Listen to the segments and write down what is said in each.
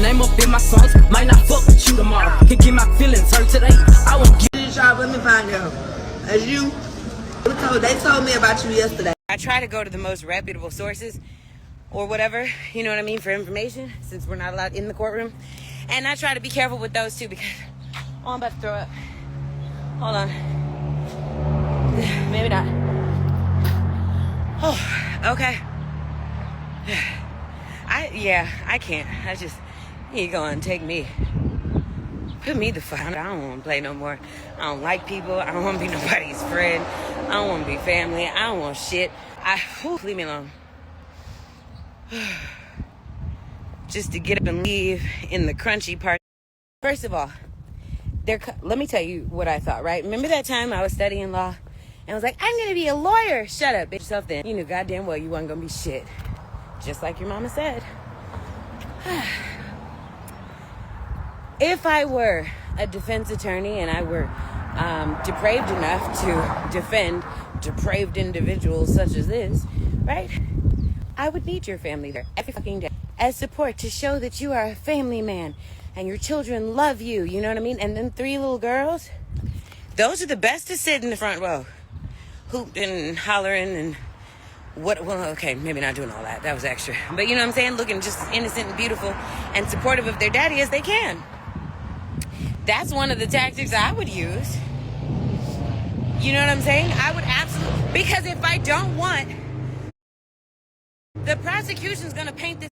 name up in my songs. Might not fuck with you tomorrow. Can get my feelings hurt today. I won't get this job. Let me find out. As you, they told me about you yesterday. I try to go to the most reputable sources or whatever, you know what I mean, for information, since we're not allowed in the courtroom. And I try to be careful with those too, because oh, I'm about to throw up. Hold on. Maybe not. Oh, okay. I can't. You go and take me. Put me the fuck. I don't want to play no more. I don't like people. I don't want to be nobody's friend. I don't want to be family. I don't want shit. Leave me alone. Just to get up and leave in the crunchy part. First of all, let me tell you what I thought, right? Remember that time I was studying law and was like, I'm going to be a lawyer. Shut up, bitch. Yourself then. You knew goddamn well you wasn't going to be shit. Just like your mama said. If I were a defense attorney and I were depraved enough to defend depraved individuals such as this, right? I would need your family there every fucking day as support to show that you are a family man and your children love you, you know what I mean? And then 3 little girls, those are the best to sit in the front row, hooping and hollering and okay, maybe not doing all that. That was extra. But you know what I'm saying? Looking just as innocent and beautiful and supportive of their daddy as they can. That's one of the tactics I would use. You know what I'm saying? I would absolutely, because if I don't want, the prosecution's going to paint this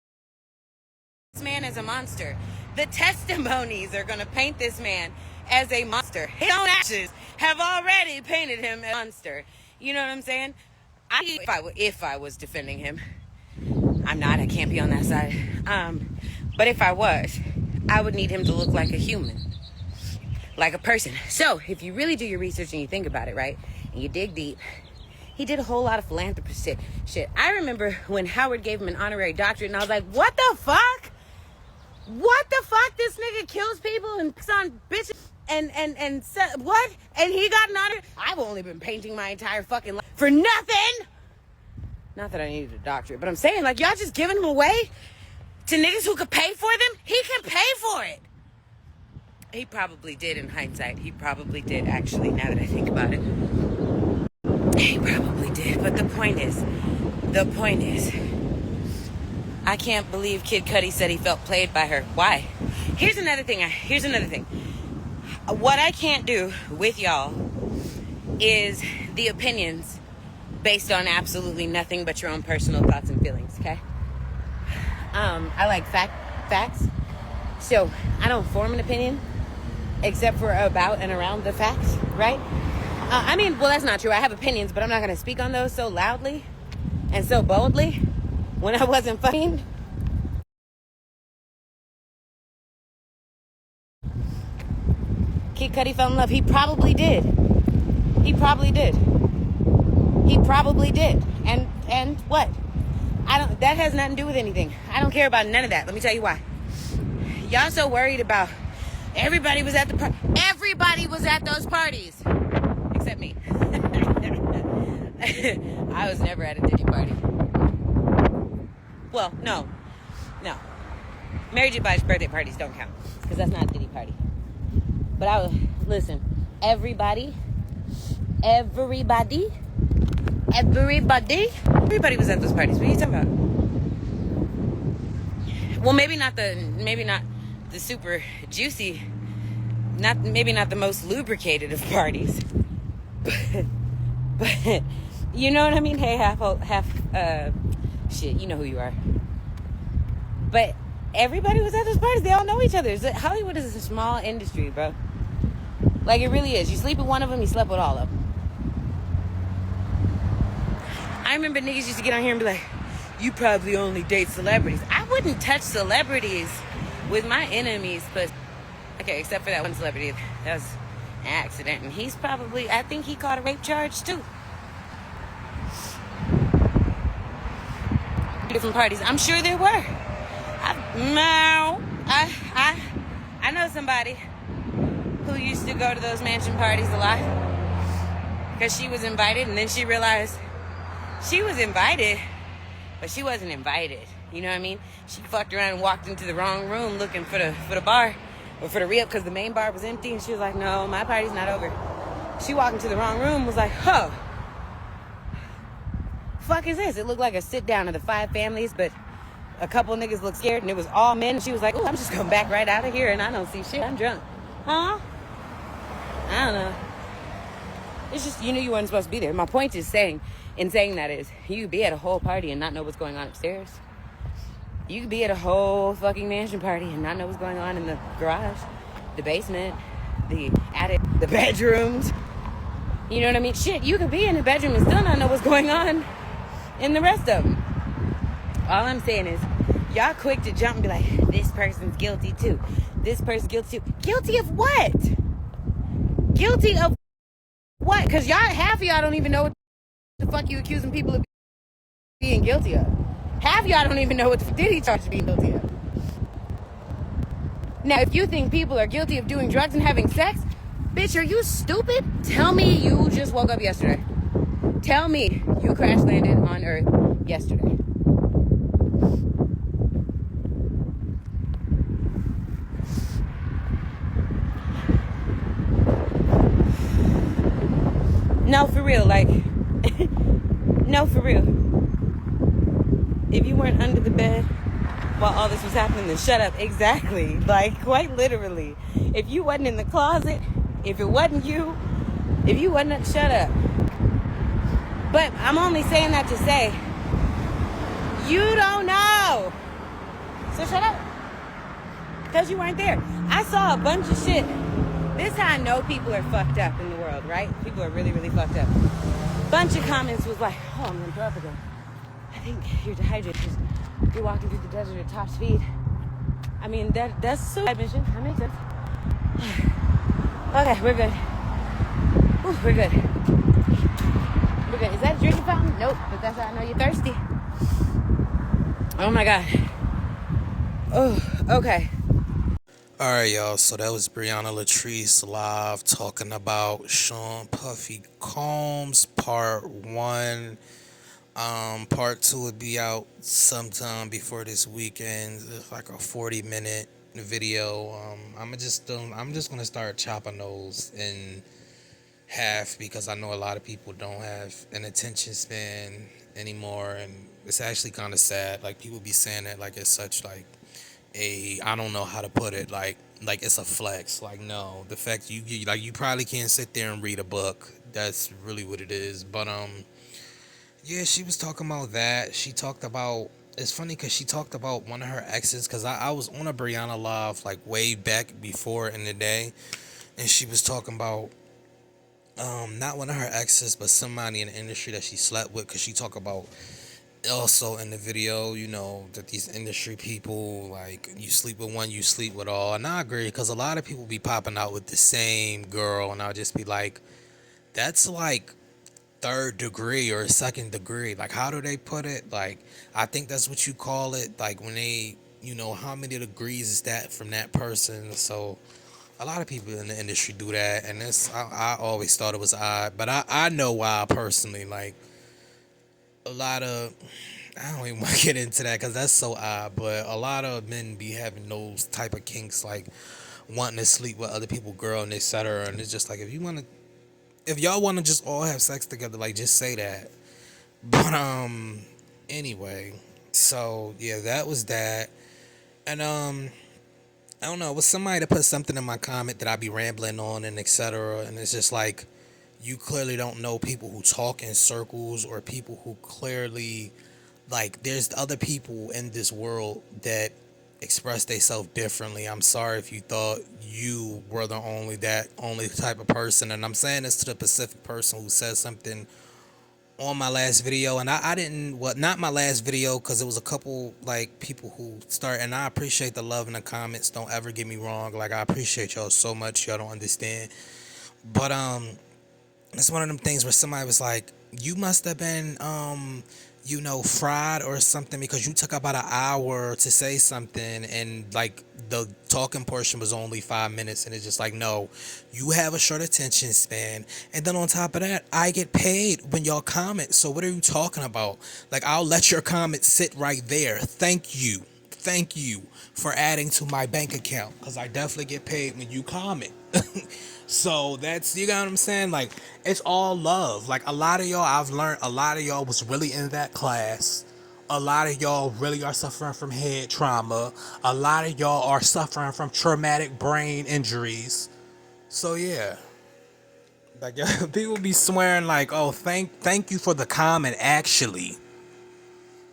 man as a monster. The testimonies are going to paint this man as a monster. His own actions have already painted him as a monster. You know what I'm saying? If I was defending him, I'm not. I can't be on that side. But if I was, I would need him to look like a human, like a person. So if you really do your research and you think about it, right, and you dig deep, he did a whole lot of philanthropy shit. I remember when Howard gave him an honorary doctorate, and I was like, what the fuck? What the fuck? This nigga kills people and picks on bitches and what? And he got an honor? I've only been painting my entire fucking life for nothing. Not that I needed a doctorate, but I'm saying, like, y'all just giving him away to niggas who could pay for them? He can pay for it. He probably did in hindsight. He probably did, actually, now that I think about it. He probably did. But the point is, I can't believe Kid Cudi said he felt played by her. Why? Here's another thing. What I can't do with y'all is the opinions based on absolutely nothing but your own personal thoughts and feelings, okay? I like facts. So I don't form an opinion except for about and around the facts, right? Well, that's not true. I have opinions, but I'm not going to speak on those so loudly and so boldly when I wasn't fucking. Kid Cudi fell in love. He probably did. And what? That has nothing to do with anything. I don't care about none of that. Let me tell you why. Y'all so worried about everybody was at those parties. Except me. I was never at a Diddy party. Well, no. Mary J.Bliges birthday parties don't count, because that's not a Diddy party. But listen, everybody was at those parties. What are you talking about? Well, maybe not the super juicy, maybe not the most lubricated of parties. But you know what I mean? Hey, half shit, you know who you are. But everybody was at those parties. They all know each other. Hollywood is a small industry, bro. Like, it really is. You sleep with one of them, you slept with all of them. I remember niggas used to get on here and be like, you probably only date celebrities. I wouldn't touch celebrities with my enemies, but okay, except for that one celebrity. That was an accident. And he's probably, I think he caught a rape charge too. Different parties. I'm sure there were. I know somebody who used to go to those mansion parties a lot because she was invited, and then she realized she was invited, but she wasn't invited. You know what I mean? She fucked around and walked into the wrong room looking for the bar or for the re-up because the main bar was empty, and she was like, no, my party's not over. She walked into the wrong room, was like, huh, fuck is this? It looked like a sit down of the 5 families, but a couple niggas looked scared and it was all men. She was like, oh, I'm just gonna back right out of here and I don't see shit. I'm drunk. Huh? I don't know. It's just, you knew you weren't supposed to be there. My point is saying that is, you could be at a whole party and not know what's going on upstairs. You could be at a whole fucking mansion party and not know what's going on in the garage, the basement, the attic, the bedrooms. You know what I mean? Shit, you could be in the bedroom and still not know what's going on in the rest of them. All I'm saying is, y'all quick to jump and be like, this person's guilty too. This person's guilty too. Guilty of what? Guilty of what? Because y'all, half of y'all don't even know what the fuck you accusing people of being guilty of. Half of y'all don't even know what the Diddy charged being guilty of. Now, if you think people are guilty of doing drugs and having sex, bitch, are you stupid? Tell me you just woke up yesterday. Tell me you crash landed on Earth yesterday. No, for real, like, no, for real. If you weren't under the bed while all this was happening, then shut up. Exactly. Like, quite literally. If you wasn't in the closet, if it wasn't you, if you wasn't, shut up. But I'm only saying that to say, you don't know. So shut up. Because you weren't there. I saw a bunch of shit. This is how I know people are fucked up in the world, right? People are really, really fucked up. Bunch of comments was like, oh, I'm gonna throw up again. I think you're dehydrated because you're walking through the desert at top speed. I mean, that's so admission. That makes sense. Okay, we're good. Ooh, we're good. We're good. Is that a drinking fountain? Nope, but that's how I know you're thirsty. Oh my God. Oh, okay. Alright, y'all, so that was Briana Latrise live talking about Sean Puffy Combs part 1. Part 2 would be out sometime before this weekend. It's like a 40-minute video. I'm just gonna start chopping those in half because I know a lot of people don't have an attention span anymore, and it's actually kind of sad. Like, people be saying that like it's such like I don't know how to put it, like it's a flex. Like, no, the fact you probably can't sit there and read a book. That's really what it is. But yeah, she was talking about that. She talked about, it's funny because she talked about one of her exes, because I was on a Briana live like way back before in the day, and she was talking about not one of her exes, but somebody in the industry that she slept with, because she talked about also in the video, you know, that these industry people, like, you sleep with one, you sleep with all. And I agree, because a lot of people be popping out with the same girl, and I'll just be like, that's like 3rd degree or 2nd degree. Like, how do they put it? Like, I think that's what you call it, like when they, you know, how many degrees is that from that person? So a lot of people in the industry do that, and I always thought it was odd, but I know why personally. Like, a lot of, I don't even want to get into that because that's so odd, but a lot of men be having those type of kinks, like wanting to sleep with other people, girl, and etc. And it's just like, if y'all want to just all have sex together, like, just say that. But anyway, so yeah, that was that. And I don't know, it was somebody that put something in my comment that I be rambling on and etc. And it's just like, you clearly don't know people who talk in circles, or people who clearly, like, there's other people in this world that express themselves differently. I'm sorry if you thought you were the only type of person. And I'm saying this to the specific person who said something on my last video, and I didn't, well, not my last video, because it was a couple like people who start, and I appreciate the love in the comments, don't ever get me wrong, like, I appreciate y'all so much, y'all don't understand. But it's one of them things where somebody was like, you must have been fried or something because you took about an hour to say something and like the talking portion was only 5 minutes and it's just like, no, you have a short attention span. And then on top of that, I get paid when y'all comment. So what are you talking about? Like, I'll let your comment sit right there. Thank you. Thank you for adding to my bank account because I definitely get paid when you comment. So that's, you got what I'm saying? Like, it's all love. Like, a lot of y'all, I've learned a lot of y'all was really in that class. A lot of y'all really are suffering from head trauma. A lot of y'all are suffering from traumatic brain injuries. So yeah. Like, people be swearing like, oh, thank you for the comment actually.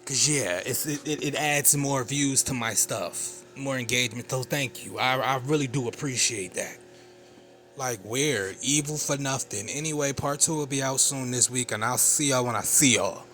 Cause yeah, it adds more views to my stuff. More engagement. So thank you. I really do appreciate that. Like, weird. Evil for nothing. Anyway, part 2 will be out soon this week, and I'll see y'all when I see y'all.